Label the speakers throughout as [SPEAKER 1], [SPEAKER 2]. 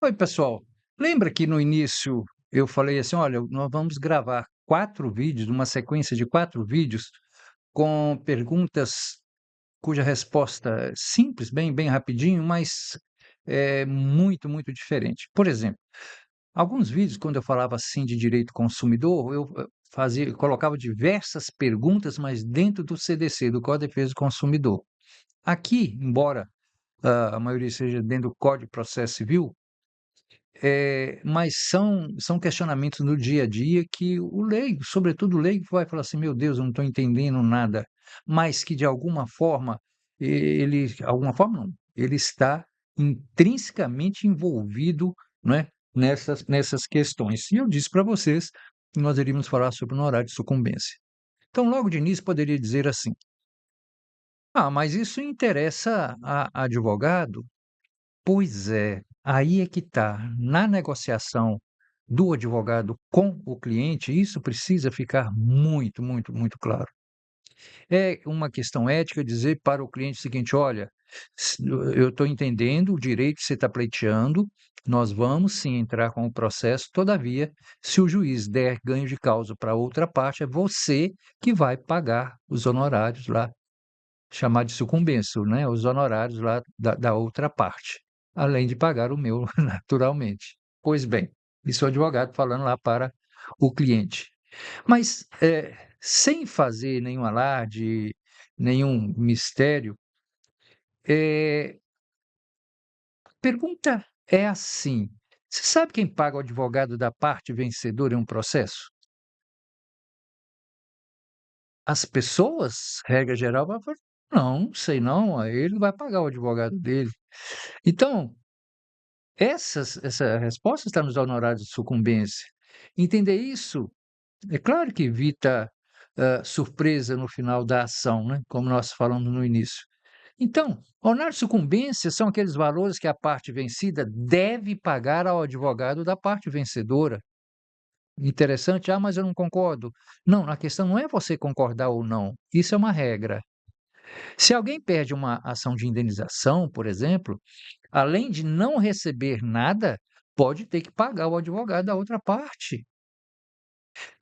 [SPEAKER 1] Oi, pessoal. Lembra que no início eu falei assim: olha, nós vamos gravar 4 vídeos, uma sequência de 4 vídeos, com perguntas cuja resposta é simples, bem rapidinho, mas é muito, muito diferente. Por exemplo, alguns vídeos, quando eu falava assim de direito consumidor, eu colocava diversas perguntas, mas dentro do CDC, do Código de Defesa do Consumidor. Aqui, embora a maioria seja dentro do Código de Processo Civil, mas são questionamentos do dia a dia que o leigo, sobretudo o leigo, vai falar assim: "Meu Deus, eu não estou entendendo nada", mas que de alguma forma, alguma forma não, ele está intrinsecamente envolvido, não é, nessas questões. E eu disse para vocês que nós iríamos falar sobre o honorário de sucumbência. Então, logo de início, poderia dizer assim: "Ah, mas isso interessa a advogado?" Pois é, aí é que está. Na negociação do advogado com o cliente, isso precisa ficar muito, muito, muito claro. É uma questão ética dizer para o cliente o seguinte: olha, eu estou entendendo o direito que você está pleiteando, nós vamos sim entrar com o processo, todavia, se o juiz der ganho de causa para outra parte, é você que vai pagar os honorários lá, chamar de sucumbência, né, os honorários lá da outra parte, além de pagar o meu, naturalmente. Pois bem, isso é o advogado falando lá para o cliente. Mas, sem fazer nenhum alarde, nenhum mistério, a pergunta é assim: você sabe quem paga o advogado da parte vencedora em um processo? As pessoas, regra geral, vai falar: "Não, não sei não, aí ele vai pagar o advogado dele". Então, essa resposta está nos honorários de sucumbência. Entender isso, é claro que evita, surpresa no final da ação, né, como nós falamos no início. Então, honorários de sucumbência são aqueles valores que a parte vencida deve pagar ao advogado da parte vencedora. Interessante: "Ah, mas eu não concordo". Não, a questão não é você concordar ou não, isso é uma regra. Se alguém perde uma ação de indenização, por exemplo, além de não receber nada, pode ter que pagar o advogado da outra parte.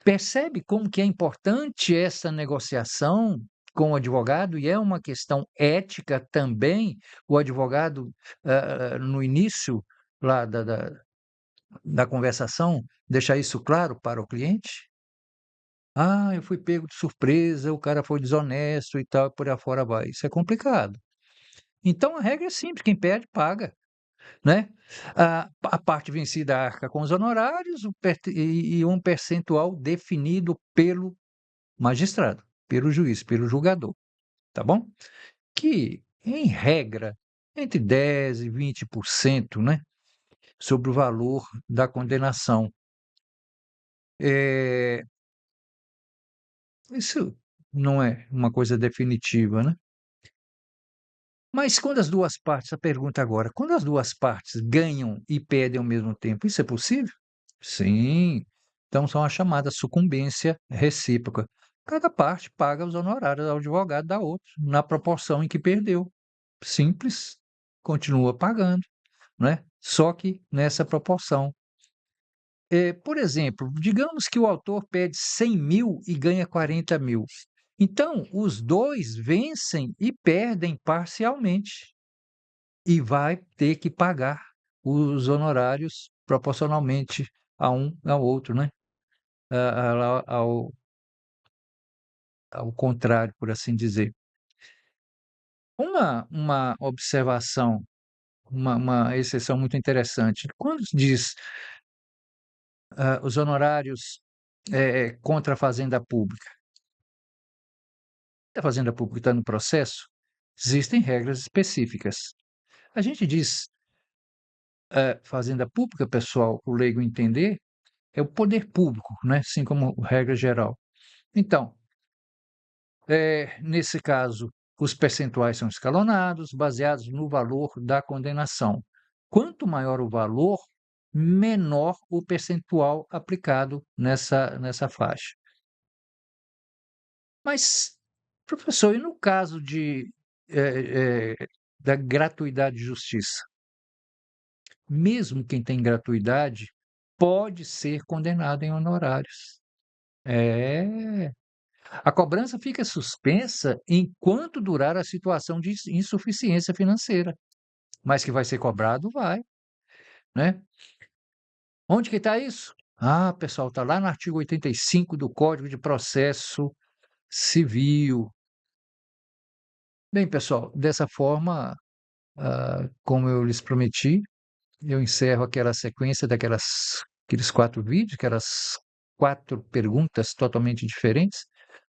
[SPEAKER 1] Percebe como que é importante essa negociação com o advogado e é uma questão ética também, o advogado, no início lá da conversação, deixar isso claro para o cliente? "Ah, eu fui pego de surpresa, o cara foi desonesto e tal, e por aí afora vai". Isso é complicado. Então a regra é simples: quem perde paga. Né, a parte vencida arca com os honorários, e um percentual definido pelo magistrado, pelo juiz, pelo julgador, tá bom? Que, em regra, entre 10 e 20%, né, sobre o valor da condenação. Eh, isso não é uma coisa definitiva, né. Mas quando as 2 partes, a pergunta agora, quando as 2 partes ganham e perdem ao mesmo tempo, isso é possível? Sim. Então são a chamada sucumbência recíproca. Cada parte paga os honorários ao advogado da outra, na proporção em que perdeu. Simples, continua pagando, né, só que nessa proporção. Por exemplo, digamos que o autor pede 100.000 e ganha 40.000. Então os 2 vencem e perdem parcialmente. E vai ter que pagar os honorários proporcionalmente a um ao outro, né, ao contrário, por assim dizer. Uma observação, uma exceção muito interessante, quando se diz, os honorários, contra a fazenda pública. A fazenda pública está no processo, existem regras específicas. A gente diz, fazenda pública, pessoal, o leigo entender, é o poder público, né, assim como regra geral. Então, nesse caso, os percentuais são escalonados, baseados no valor da condenação. Quanto maior o valor, menor o percentual aplicado nessa faixa. Mas, professor, e no caso da gratuidade de justiça? mesmo quem tem gratuidade, pode ser condenado em honorários. É. A cobrança fica suspensa enquanto durar a situação de insuficiência financeira, mas que vai ser cobrado, vai, né. Onde que está isso? Ah, pessoal, está lá no artigo 85 do Código de Processo Civil. Bem, pessoal, dessa forma, como eu lhes prometi, eu encerro aquela sequência aqueles 4 vídeos, aquelas 4 perguntas totalmente diferentes,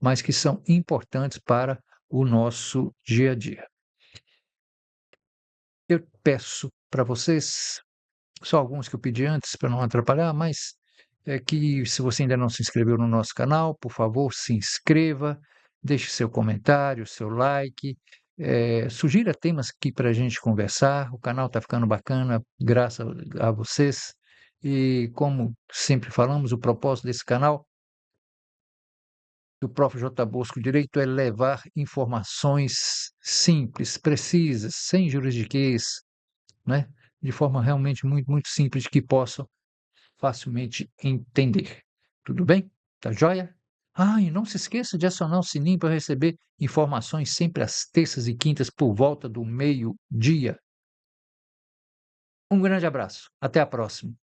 [SPEAKER 1] mas que são importantes para o nosso dia a dia. Eu peço para vocês, só alguns que eu pedi antes para não atrapalhar, mas é que se você ainda não se inscreveu no nosso canal, por favor, se inscreva, deixe seu comentário, seu like, sugira temas aqui para a gente conversar. O canal está ficando bacana, graças a vocês. E como sempre falamos, o propósito desse canal, do Prof. J. Bosco Direito, é levar informações simples, precisas, sem juridiquês, né? De forma realmente muito, muito simples, que possam facilmente entender. Tudo bem? Tá joia? Ah, e não se esqueça de acionar o sininho para receber informações sempre às terças e quintas por volta do meio-dia. Um grande abraço. Até a próxima.